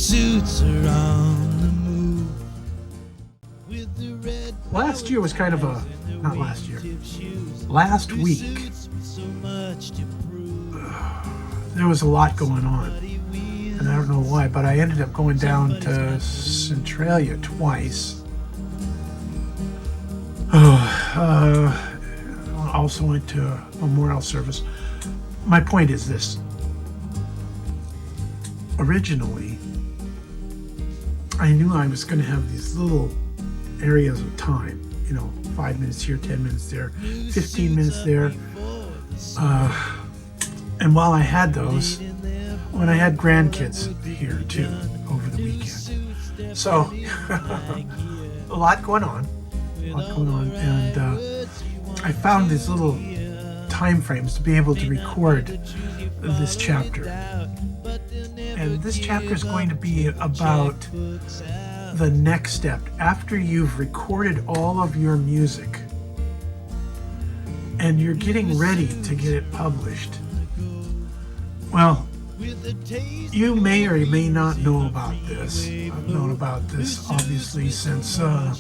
suits are on the move. With the red Last year was kind of a, not last year, last week, so much to prove. there was a lot going on. And I don't know why, but I ended up going down to Centralia twice. Also went to a memorial service. My point is this. Originally, I knew I was going to have these little areas of time, 5 minutes here, 10 minutes there, 15 minutes there. And while I had those, when I had grandkids here too over the weekend. So, a lot going on, and I found these little time frames to be able to record this chapter. And this chapter is going to be about the next step. After you've recorded all of your music and you're getting ready to get it published, well, you may or may not know about this. I've known about this obviously since, maybe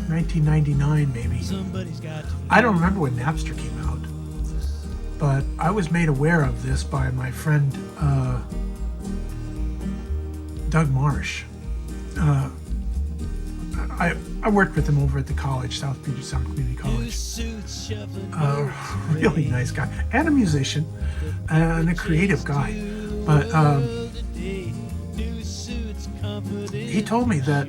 1999 maybe. I don't remember when Napster came out, but I was made aware of this by my friend Doug Marsh. I worked with him over at the college, South Puget Sound Community College. Really nice guy, and a musician, and a creative guy. But he told me that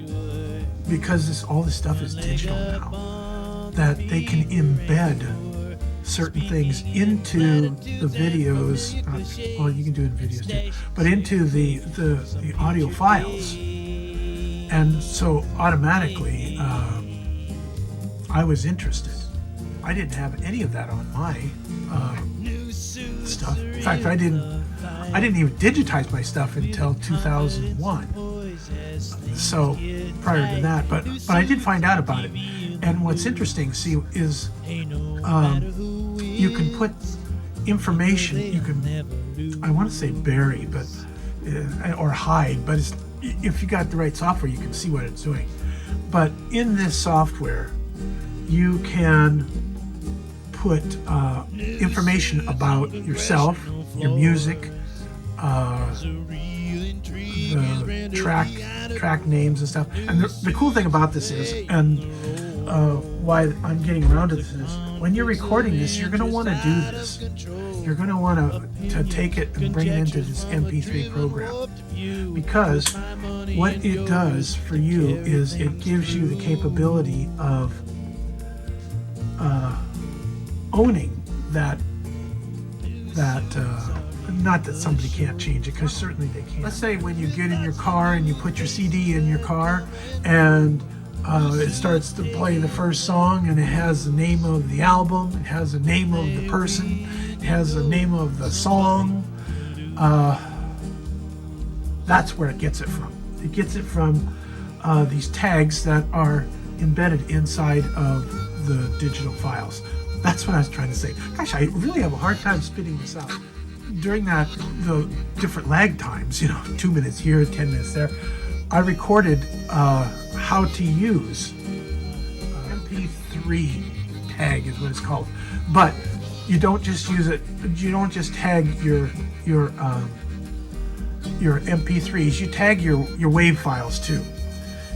because all this stuff is digital now, that they can embed certain things into the videos. Well, you can do it in videos too, but into the audio files. And so automatically, I was interested. I didn't have any of that on my stuff. In fact, I didn't even digitize my stuff until 2001. So prior to that, but I did find out about it. And what's interesting, see, is you can put information. You can, I want to say bury, but or hide, but it's, if you got the right software, you can see what it's doing. But in this software, you can put information about yourself, your music, the track names and stuff. And the cool thing about this is, and why I'm getting around to this is, when you're recording this, you're going to want to do this. You're going to want to take it and bring it into this MP3 program, because what it does for you is it gives you the capability of owning that not that somebody can't change it, because certainly they can. Let's say when you get in your car and you put your CD in your car, and it starts to play the first song, and it has the name of the album, it has the name of the person, it has the name of the song. That's where it gets it from. It gets it from these tags that are embedded inside of the digital files. That's what I was trying to say. Gosh, I really have a hard time spitting this out. During the different lag times, 2 minutes here, 10 minutes there, I recorded how to use MP3 tag is what it's called. But you don't just use it. You don't just tag your MP3s. You tag your WAV files too,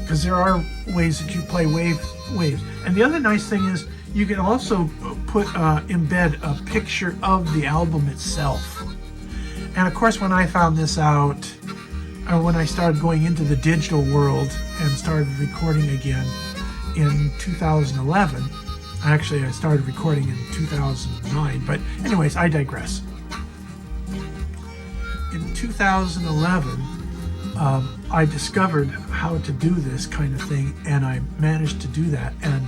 because there are ways that you play waves. And the other nice thing is you can also embed a picture of the album itself. And of course, when I found this out, when I started going into the digital world and started recording again in 2011, actually I started recording in 2009, but anyways, I digress. In 2011, I discovered how to do this kind of thing, and I managed to do that, and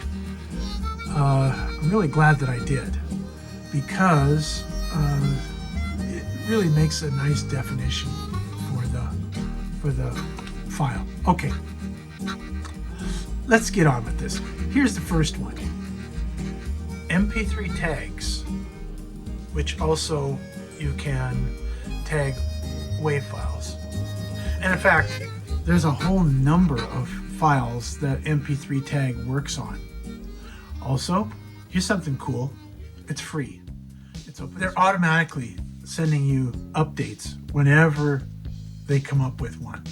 I'm really glad that I did, because it really makes a nice definition for the file. Okay, let's get on with this. Here's the first one. MP3 tags, which also you can tag WAV files. And in fact, there's a whole number of files that MP3 tag works on. Also, here's something cool. It's free. It's open. They're automatically sending you updates whenever they come up with one,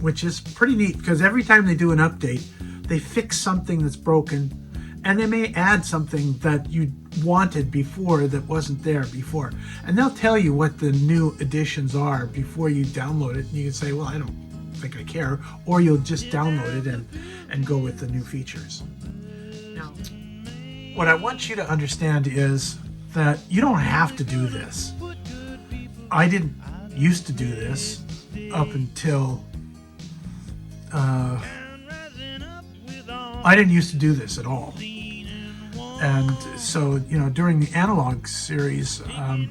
which is pretty neat because every time they do an update, they fix something that's broken, and they may add something that you wanted before that wasn't there before. And they'll tell you what the new additions are before you download it. And you can say, well, I don't think I care. Or you'll just download it and go with the new features. Now, what I want you to understand is that you don't have to do this. I didn't used to do this up until I didn't used to do this at all. And so, you know, during the analog series, I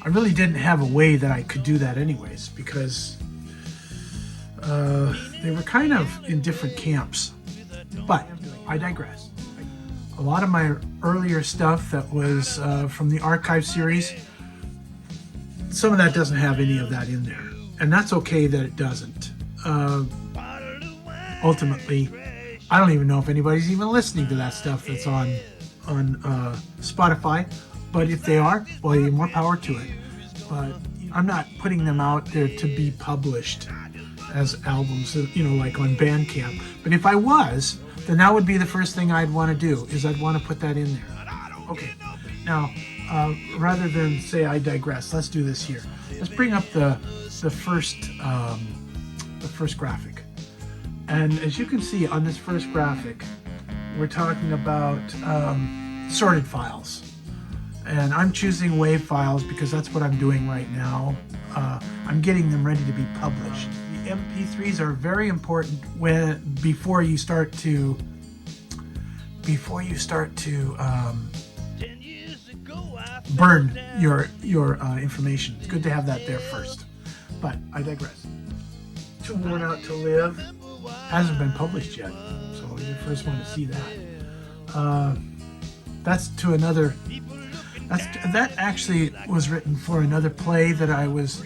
really didn't have a way that I could do that anyways, because they were kind of in different camps. But I digress. A lot of my earlier stuff that was from the archive series, some of that doesn't have any of that in there. And that's okay that it doesn't. Ultimately, I don't even know if anybody's even listening to that stuff that's on Spotify. But if they are, well, more power to it. But I'm not putting them out there to be published as albums, you know, like on Bandcamp. But if I was, then that would be the first thing I'd want to do, is I'd want to put that in there. Okay, now, rather than say I digress, let's do this here. Let's bring up the first graphic. And as you can see on this first graphic, we're talking about sorted files. And I'm choosing WAV files because that's what I'm doing right now. I'm getting them ready to be published. The MP3s are very important before you start to burn your information. It's good to have that there first. But I digress. Too Worn Out to Live hasn't been published yet, so you're the first one to see that. That actually was written for another play that I was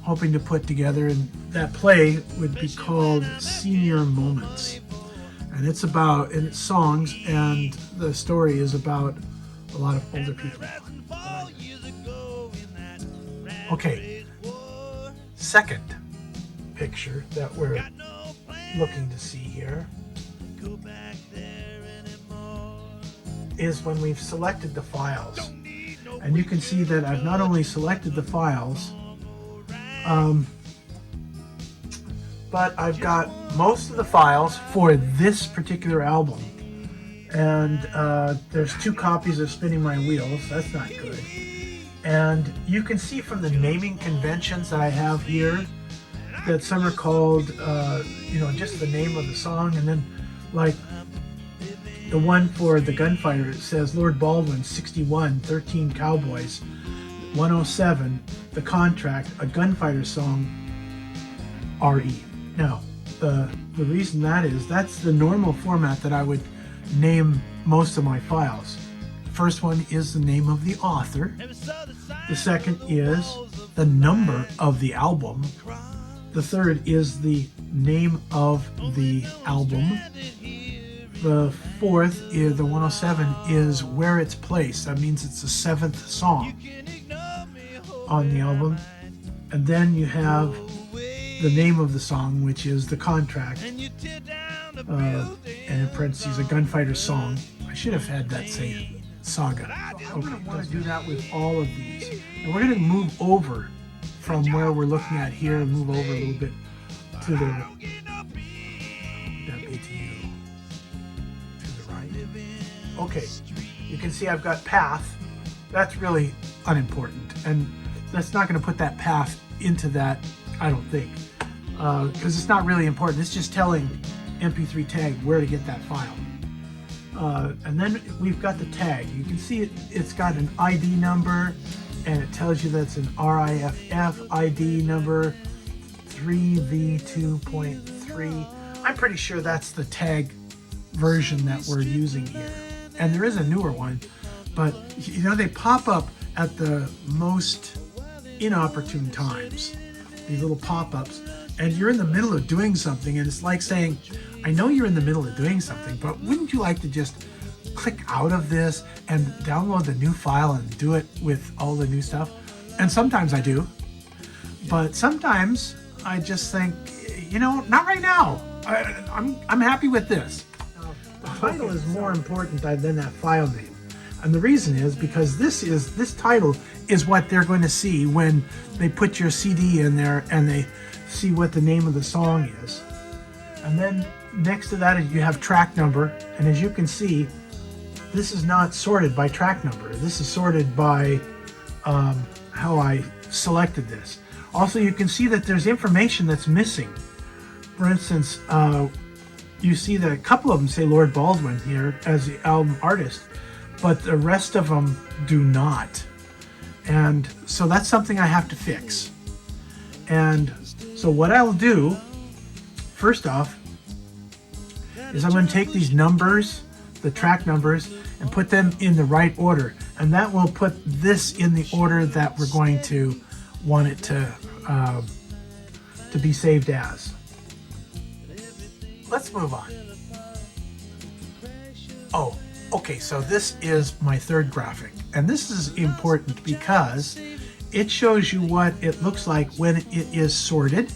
hoping to put together, and that play would be called Senior Moments. And it's songs, and the story is about a lot of older people. Okay, second picture that we're looking to see here is when we've selected the files. And you can see that I've not only selected the files, but I've got most of the files for this particular album. And there's 2 copies of Spinning My Wheels. That's not good. And you can see from the naming conventions that I have here that some are called, just the name of the song, and then like the one for the Gunfighter, it says Lord Baldwin, 61, 13 Cowboys, 107, The Contract, a Gunfighter song, RE. Now, the reason that's the normal format that I would name most of my files. The first one is the name of the author. The second is the number of the album. The third is the name of the album. The fourth is the 107 is where it's placed. That means it's the 7th song on the album. And then you have the name of the song, which is The Contract, and in parentheses, a Gunfighter song. I should have had that say Saga. Okay, I'm going to want to do that with all of these. And we're going to move over from where we're looking at here and move over a little bit to the right. Okay, you can see I've got path. That's really unimportant, and that's not going to put that path into that, I don't think, because it's not really important. It's just telling MP3 tag where to get that file. And then we've got the tag. You can see it's got an ID number, and it tells you that's an RIFF ID number 3V2.3. I'm pretty sure that's the tag version that we're using here. And there is a newer one, but you know, they pop up at the most inopportune times, these little pop-ups, and you're in the middle of doing something, and it's like saying, I know you're in the middle of doing something, but wouldn't you like to just click out of this and download the new file and do it with all the new stuff? And sometimes I do, but sometimes I just think, you know, not right now. I'm happy with this. The title is more important than that file name. And the reason is because this title is what they're going to see when they put your CD in there and they see what the name of the song is. And then next to that you have track number, and as you can see, this is not sorted by track number. This is sorted by how I selected this. Also, you can see that there's information that's missing. For instance, you see that a couple of them say Lord Baldwin here as the album artist, but the rest of them do not. And so that's something I have to fix. And so what I'll do, first off, is I'm going to take these numbers, the track numbers, and put them in the right order. And that will put this in the order that we're going to want it to be saved as. Let's move on. Oh, okay, so this is my third graphic. And this is important because it shows you what it looks like when it is sorted,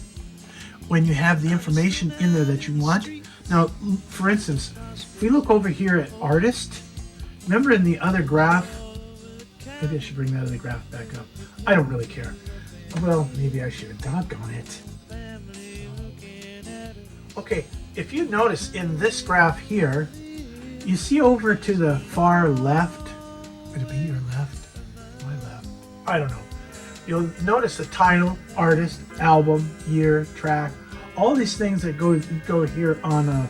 when you have the information in there that you want. Now, for instance, if we look over here at artist, remember in the other graph, maybe I should bring that other graph back up. I don't really care. Well, maybe I should. Doggone it. Okay, if you notice in this graph here, you see over to the far left, would it be your left? My left? I don't know. You'll notice the title, artist, album, year, track, all these things that go here on a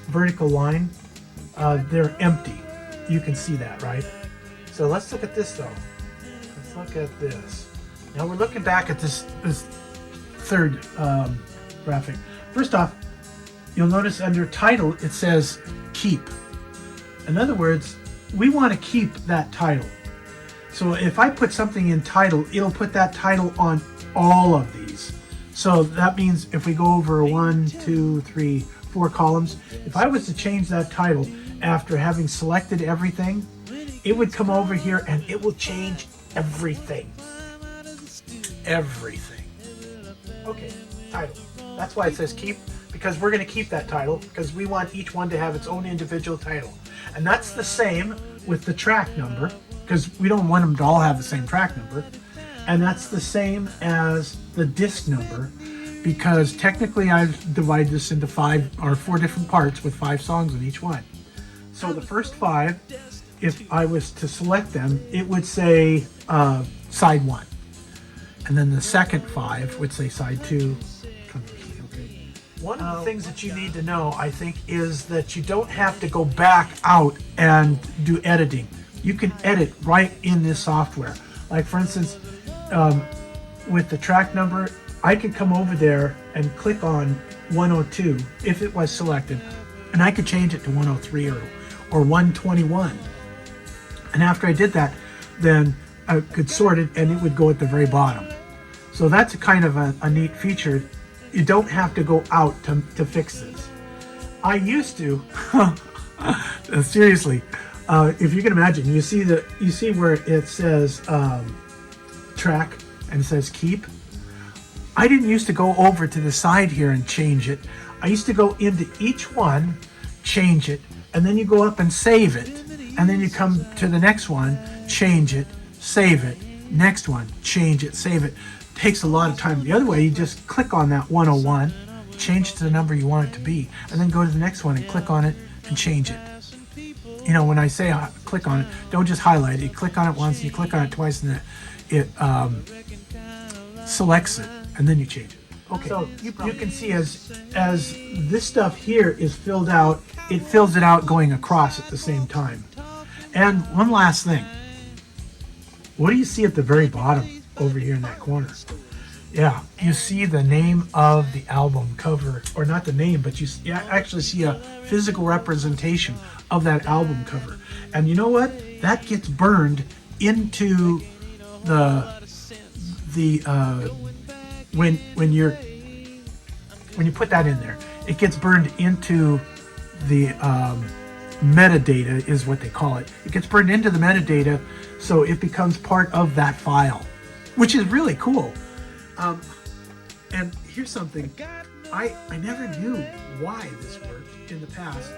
vertical line, they're empty. You can see that, right? So let's look at this though. Let's look at this. Now we're looking back at this third graphic. First off, you'll notice under title it says keep. In other words, we want to keep that title. So if I put something in title, it'll put that title on all of these. So that means if we go over 1, 2, 3, 4 columns, if I was to change that title after having selected everything, it would come over here and it will change everything. Everything. Okay, title. That's why it says keep, because we're going to keep that title because we want each one to have its own individual title. And that's the same with the track number, because we don't want them to all have the same track number. And that's the same as the disc number, because technically I've divided this into 4 different parts with 5 songs in each one. So the first 5, if I was to select them, it would say side 1. And then the second 5 would say side 2. Okay. One of the things that you need to know, I think, is that you don't have to go back out and do editing. You can edit right in this software. Like for instance, with the track number, I could come over there and click on 102 if it was selected, and I could change it to 103 or 121. And after I did that, then I could sort it and it would go at the very bottom. So that's a kind of a neat feature. You don't have to go out to fix this. I used to, seriously, if you can imagine, you see where it says track and it says keep. I didn't used to go over to the side here and change it. I used to go into each one, change it, and then you go up and save it. And then you come to the next one, change it, save it. Next one, change it, save it. Takes a lot of time. The other way, you just click on that 101, change it to the number you want it to be, and then go to the next one and click on it and change it. You know, when I say click on it, don't just highlight it. You click on it once, you click on it twice, and it selects it, and then you change it. Okay, so you can see as this stuff here is filled out, it fills it out going across at the same time. And one last thing. What do you see at the very bottom over here in that corner? Yeah, you see the name of the album cover, or not the name, but you actually see a physical representation of that album cover. And you know what? That gets burned into the the when you put that in there, it gets burned into the metadata is what they call it. It gets burned into the metadata, so it becomes part of that file, which is really cool. And here's something, I never knew why this worked in the past.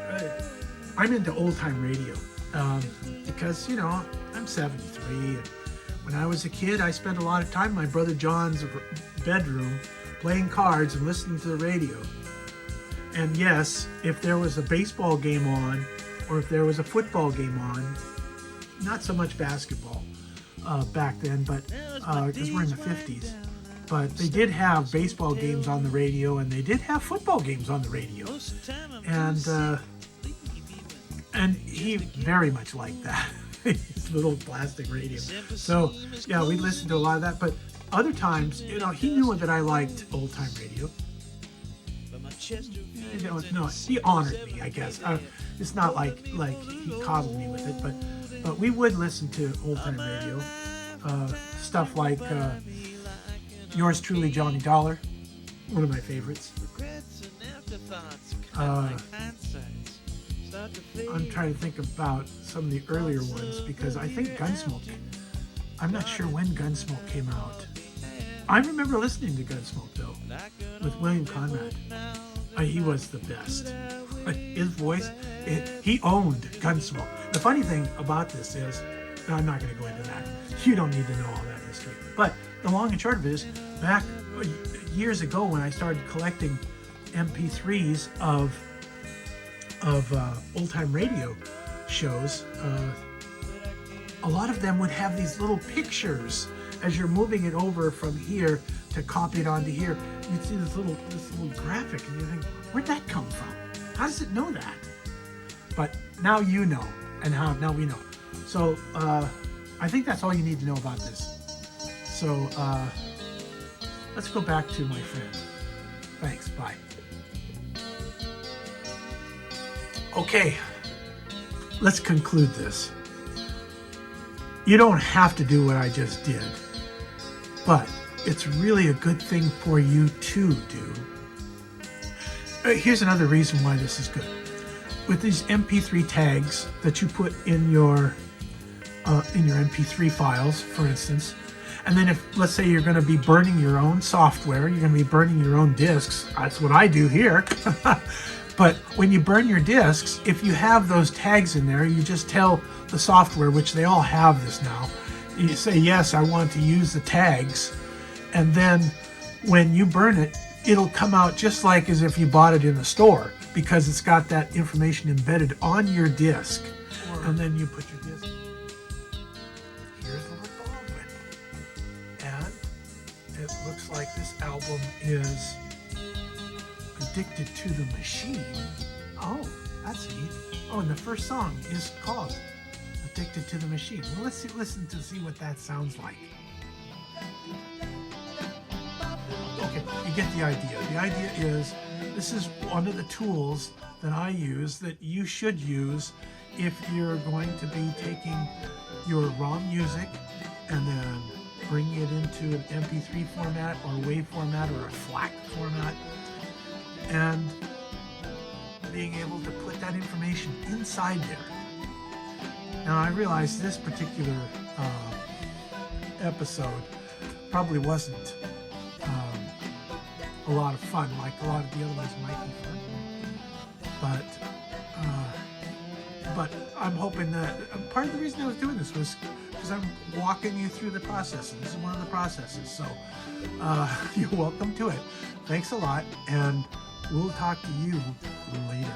I'm into old time radio because, you know, I'm 73, and when I was a kid, I spent a lot of time in my brother John's bedroom playing cards and listening to the radio. And yes, if there was a baseball game on, or if there was a football game on, not so much basketball back then, but because we're in the 50s, but they did have baseball games on the radio, and they did have football games on the radio, and he very much liked that. His little plastic radio. So yeah, we listened to a lot of that, but other times, you know, he knew that I liked old time radio. No, he honored me, I guess. It's not like he coddled me with it, but we would listen to old time radio, stuff like yours truly, Johnny Dollar, one of my favorites. I'm trying to think about some of the earlier ones, because I think Gunsmoke, I'm not sure when Gunsmoke came out. I remember listening to Gunsmoke though, with William Conrad. He was the best. His voice, he owned Gunsmoke. The funny thing about this is, and I'm not going to go into that. You don't need to know all that history. But the long and short of it is, back years ago when I started collecting MP3s of old-time radio shows, a lot of them would have these little pictures as you're moving it over from here to copy it onto here. You'd see this little graphic, and you think, where'd that come from? How does it know that? But now you know, and now we know. So I think that's all you need to know about this. So let's go back to my friend. Thanks, bye. Okay, let's conclude this. You don't have to do what I just did, but it's really a good thing for you to do. Here's another reason why this is good. With these MP3 tags that you put in your MP3 files, for instance, and then if, let's say, you're going to be burning your own software, you're going to be burning your own disks. That's what I do here. But when you burn your disks, if you have those tags in there, you just tell the software, which they all have this now, you say, yes, I want to use the tags. And then when you burn it, it'll come out just like as if you bought it in the store, because it's got that information embedded on your disk. And then you put your disk. Here's Lord Baldwin. And it looks like this album is Addicted to the Machine. Oh, that's neat. Oh, and the first song is called Addicted to the Machine. Well, let's listen to see what that sounds like. Okay, you get the idea. The idea is, this is one of the tools that I use that you should use if you're going to be taking your raw music and then bringing it into an MP3 format or a WAV format or a FLAC format, and being able to put that information inside there. Now, I realize this particular episode probably wasn't a lot of fun, like a lot of the other ones might be fun. But I'm hoping that part of the reason I was doing this was because I'm walking you through the process, and this is one of the processes. So you're welcome to it. Thanks a lot, and we'll talk to you later.